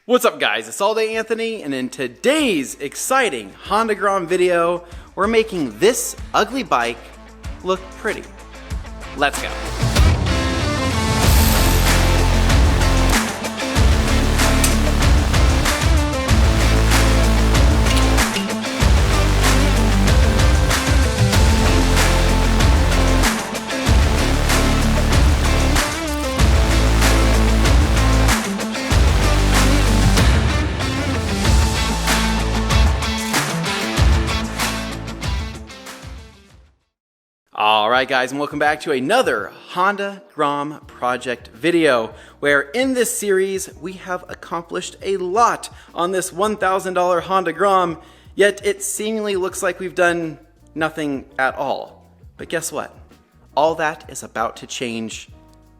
What's up guys, it's ALLDAYANTHONY, and in today's exciting Honda Grom video, we're making this ugly bike look pretty. Let's go. Alright guys, and welcome back to another Honda Grom project video, where in this series we have accomplished a lot on this $1,000 Honda Grom, yet it seemingly looks like we've done nothing at all. But guess what? All that is about to change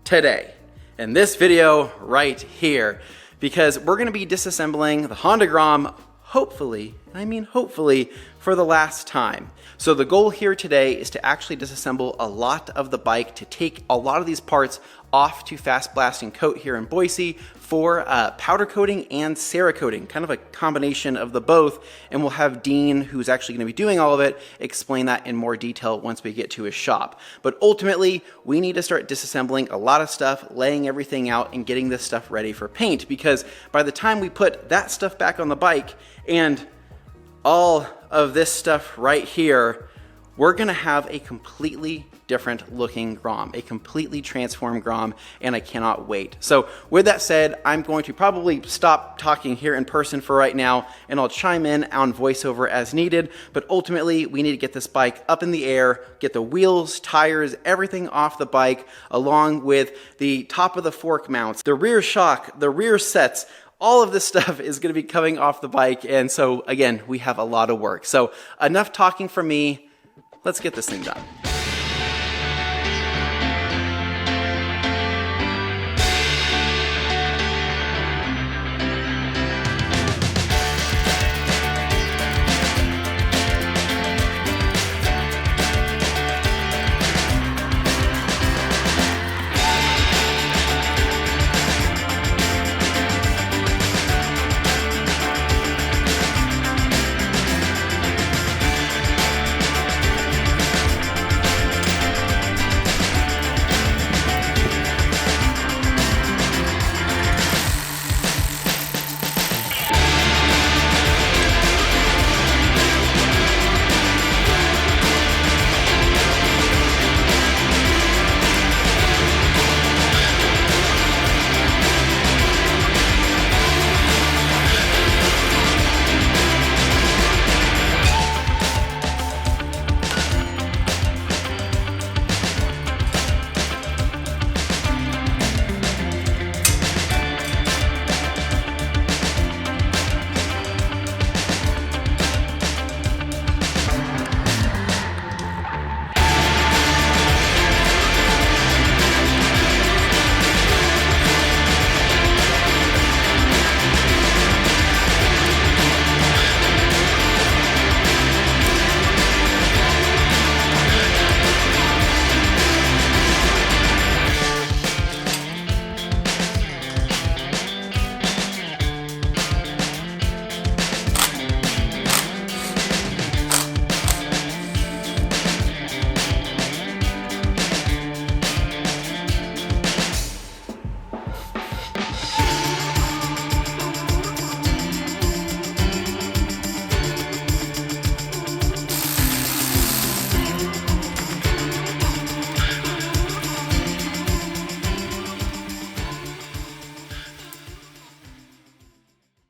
today, in this video right here, because we're going to be disassembling the Honda Grom, hopefully, and I mean hopefully, for the last time. So the goal here today is to actually disassemble a lot of the bike, to take a lot of these parts off to Fast Blast and Coat here in Boise for powder coating and Cerakoting, kind of a combination of the both, and we'll have Dean, who's actually going to be doing all of it, explain that in more detail once we get to his shop. But ultimately, we need to start disassembling a lot of stuff, laying everything out, and getting this stuff ready for paint, because by the time we put that stuff back on the bike and all of this stuff right here, we're gonna have a completely different looking Grom, a completely transformed Grom, and I cannot wait. So with that said, I'm going to probably stop talking here in person for right now, and I'll chime in on voiceover as needed, but ultimately we need to get this bike up in the air, get the wheels, tires, everything off the bike, along with the top of the fork mounts, the rear shock, the rear sets. All of this stuff is going to be coming off the bike, and so again, we have a lot of work. So enough talking from me, let's get this thing done.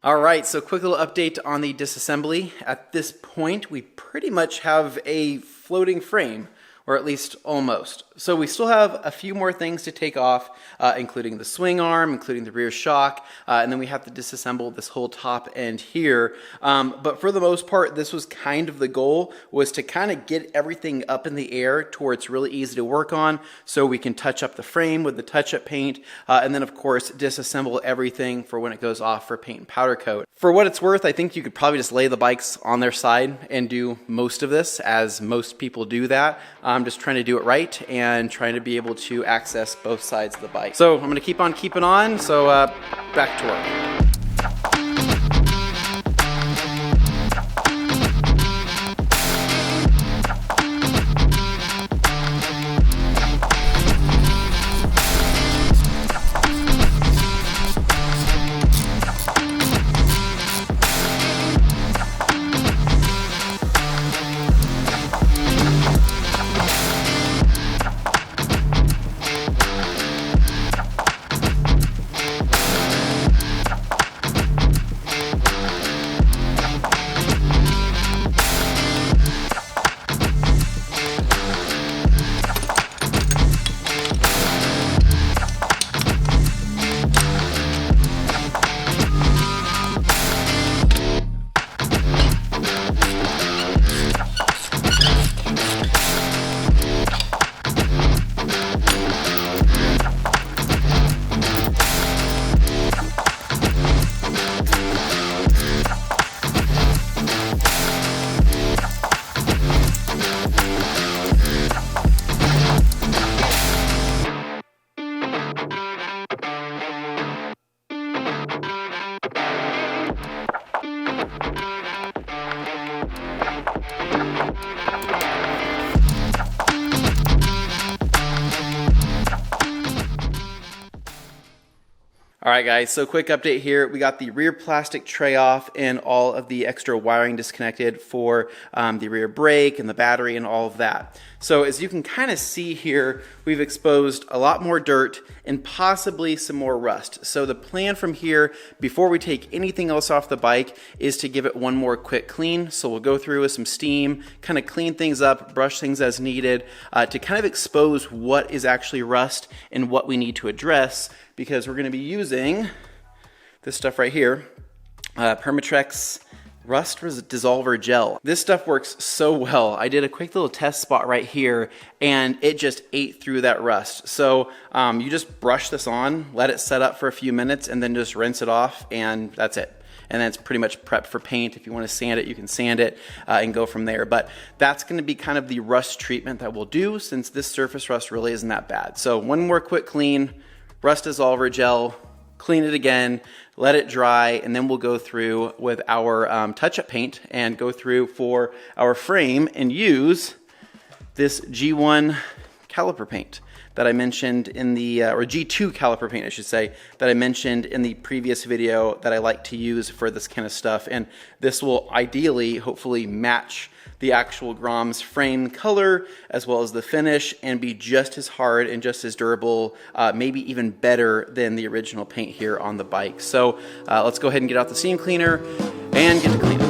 All right, so quick little update on the disassembly. At this point, we pretty much have a floating frame, or at least almost. So we still have a few more things to take off, including the swing arm, including the rear shock, and then we have to disassemble this whole top end here. But for the most part, this was kind of the goal, was to kind of get everything up in the air to where it's really easy to work on, so we can touch up the frame with the touch-up paint, and then of course disassemble everything for when it goes off for paint and powder coat. For what it's worth, I think you could probably just lay the bikes on their side and do most of this, as most people do that. I'm just trying to do it right and trying to be able to access both sides of the bike. So I'm going to keep on keeping on, so back to work. All right guys, so quick update here. We got the rear plastic tray off and all of the extra wiring disconnected for the rear brake and the battery and all of that. So as you can kind of see here, we've exposed a lot more dirt and possibly some more rust. So the plan from here, before we take anything else off the bike, is to give it one more quick clean. So we'll go through with some steam, kind of clean things up, brush things as needed, to kind of expose what is actually rust and what we need to address, because we're going to be using this stuff right here, Permatrex Rust Dissolver Gel. This stuff works so well. I did a quick little test spot right here and it just ate through that rust. So you just brush this on, let it set up for a few minutes, and then just rinse it off, and that's it. And then it's pretty much prepped for paint. If you want to sand it, you can sand it and go from there. But that's going to be kind of the rust treatment that we'll do, since this surface rust really isn't that bad. So one more quick clean, Rust Dissolver Gel, clean it again, let it dry, and then we'll go through with our touch-up paint and go through for our frame and use this G1 Caliper Paint that I mentioned in the, or G2 Caliper Paint I should say, that I mentioned in the previous video that I like to use for this kind of stuff. And this will ideally, hopefully, match the actual Grom's frame color as well as the finish and be just as hard and just as durable, maybe even better than the original paint here on the bike. So let's go ahead and get out the steam cleaner and get to cleaning.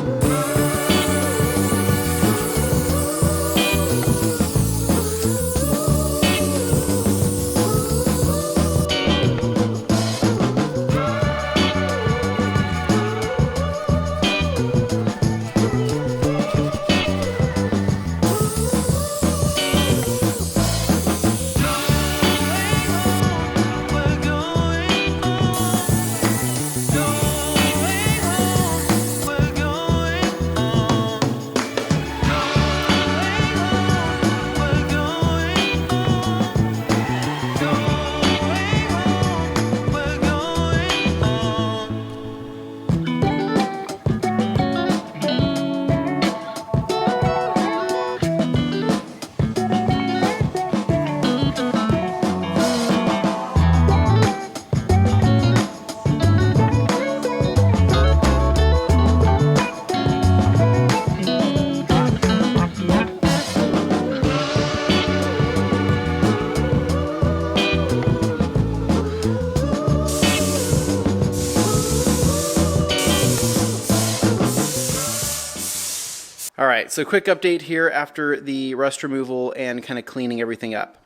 All right, so quick update here after the rust removal and kind of cleaning everything up.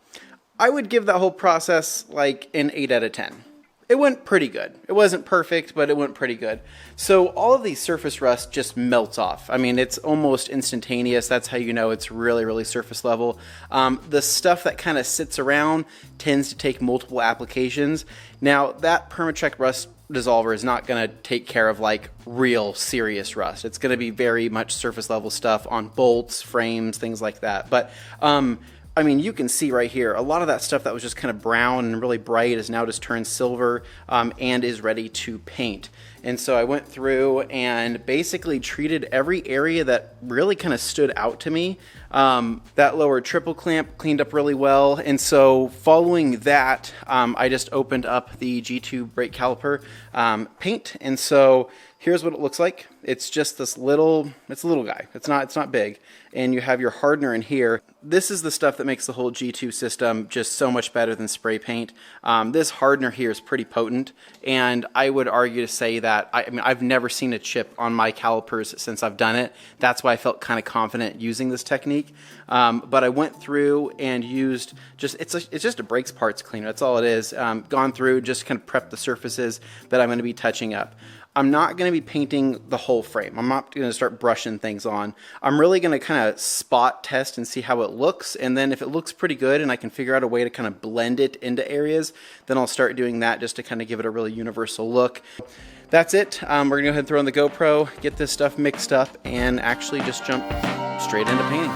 I would give that whole process like an 8 out of 10. It went pretty good. It wasn't perfect, but it went pretty good. So all of the surface rust just melts off. I mean, it's almost instantaneous. That's how you know it's really, really surface level. The stuff that kind of sits around tends to take multiple applications. Now, that Permatrex Rust Dissolver is not going to take care of like real serious rust. It's going to be very much surface level stuff on bolts, frames, things like that. But I mean, you can see right here, a lot of that stuff that was just kind of brown and really bright is now just turned silver and is ready to paint. And so I went through and basically treated every area that really kind of stood out to me. That lower triple clamp cleaned up really well. And so following that, I just opened up the G2 brake caliper paint. And so here's what it looks like. It's just this little, it's a little guy. It's not big. And you have your hardener in here. This is the stuff that makes the whole G2 system just so much better than spray paint. This hardener here is pretty potent, and I would argue to say that, I mean, I've never seen a chip on my calipers since I've done it. That's why I felt kind of confident using this technique. But I went through and used it's just a brakes parts cleaner. That's all it is. Gone through, just kind of prepped the surfaces that I'm going to be touching up. I'm not going to be painting the whole frame. I'm not going to start brushing things on. I'm really going to kind of spot test and see how it looks, and then if it looks pretty good and I can figure out a way to kind of blend it into areas, then I'll start doing that just to kind of give it a really universal look. That's it. We're going to go ahead and throw on the GoPro, get this stuff mixed up, and actually just jump straight into painting.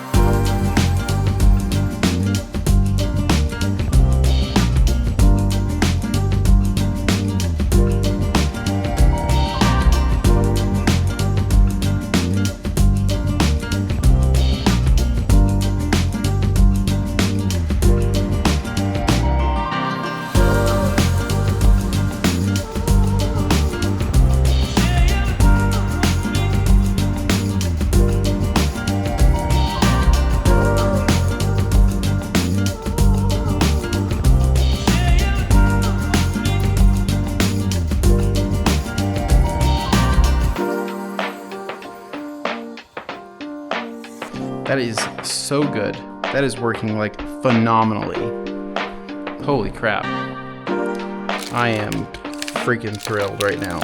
That is so good. That is working like phenomenally. Holy crap. I am freaking thrilled right now.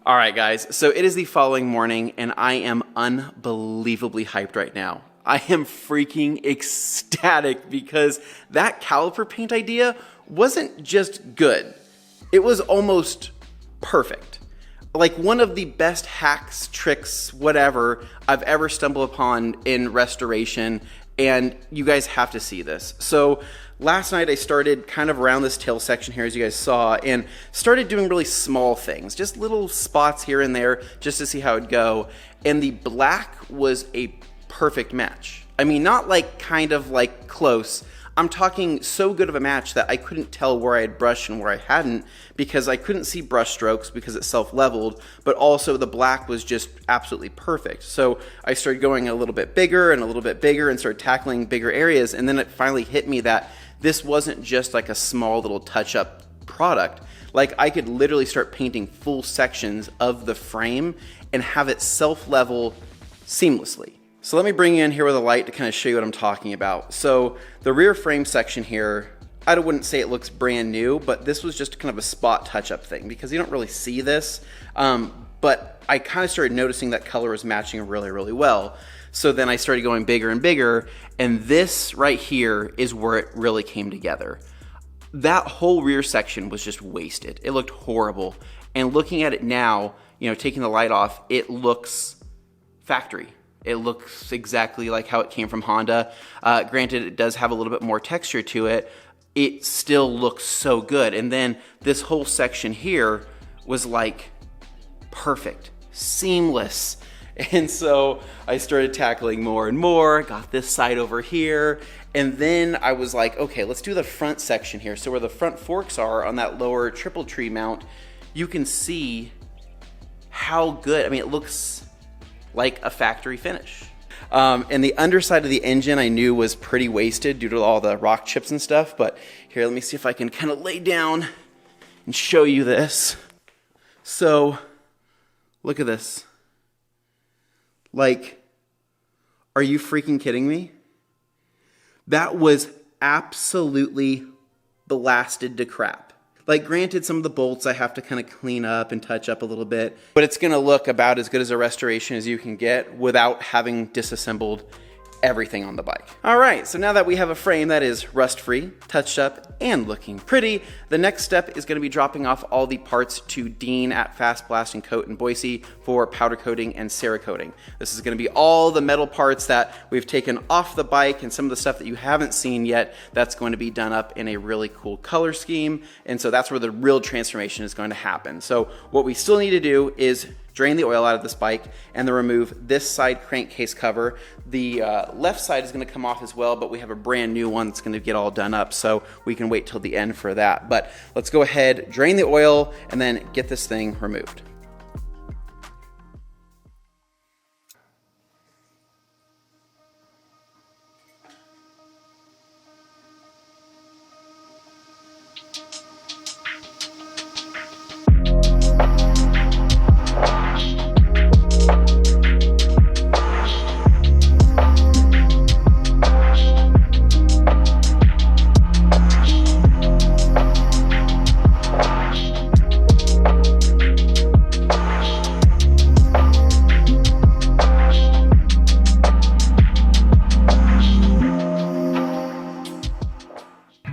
All right, guys, so it is the following morning, and I am unbelievably hyped right now. I am freaking ecstatic because that caliper paint idea wasn't just good. It was almost perfect. Like one of the best hacks, tricks, whatever I've ever stumbled upon in restoration, and you guys have to see this. So last night I started kind of around this tail section here, as you guys saw, and started doing really small things, just little spots here and there just to see how it'd go. And the black was a perfect match. I mean, not like kind of like close. I'm talking so good of a match that I couldn't tell where I had brushed and where I hadn't, because I couldn't see brush strokes because it self-leveled, but also the black was just absolutely perfect. So I started going a little bit bigger and a little bit bigger and started tackling bigger areas, and then it finally hit me that this wasn't just like a small little touch-up product. Like I could literally start painting full sections of the frame and have it self-level seamlessly. So let me bring you in here with a light to kind of show you what I'm talking about. So the rear frame section here, I wouldn't say it looks brand new, but this was just kind of a spot touch-up thing because you don't really see this. But I kind of started noticing that color was matching really, really well. So then I started going bigger and bigger, and this right here is where it really came together. That whole rear section was just wasted. It looked horrible. And looking at it now, you know, taking the light off, it looks factory. It looks exactly like how it came from Honda. Granted, it does have a little bit more texture to it. It still looks so good. And then this whole section here was like perfect, seamless. And so I started tackling more and more, got this side over here. And then I was like, okay, let's do the front section here. So where the front forks are on that lower triple tree mount, you can see how good, I mean, it looks like a factory finish. And the underside of the engine I knew was pretty wasted due to all the rock chips and stuff, but here, let me see if I can kind of lay down and show you this. So, look at this. Like, are you freaking kidding me? That was absolutely blasted to crap. Like, granted, some of the bolts I have to kind of clean up and touch up a little bit, but it's going to look about as good as a restoration as you can get without having disassembled everything on the bike. All right, so now that we have a frame that is rust-free, touched up, and looking pretty, the next step is going to be dropping off all the parts to Dean at Fast Blast and Coat in Boise for powder coating and Cerakoting. This is going to be all the metal parts that we've taken off the bike and some of the stuff that you haven't seen yet that's going to be done up in a really cool color scheme, and so that's where the real transformation is going to happen. So what we still need to do is drain the oil out of this bike and then remove this side crankcase cover. The left side is going to come off as well, but we have a brand new one that's going to get all done up, so we can wait till the end for that. But let's go ahead, drain the oil, and then get this thing removed.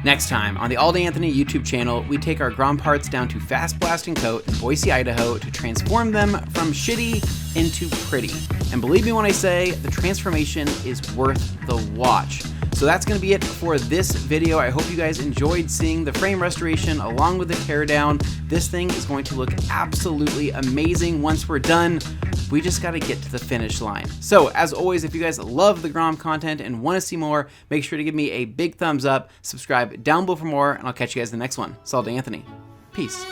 Next time on the ALLDAYANTHONY YouTube channel, we take our Grom parts down to Fast Blasting Coat in Boise, Idaho to transform them from shitty into pretty. And believe me when I say, the transformation is worth the watch. So that's going to be it for this video. I hope you guys enjoyed seeing the frame restoration along with the teardown. This thing is going to look absolutely amazing once we're done. We just got to get to the finish line. So as always, if you guys love the Grom content and want to see more, make sure to give me a big thumbs up, subscribe down below for more, and I'll catch you guys in the next one. It's ALLDAYANTHONY. Peace.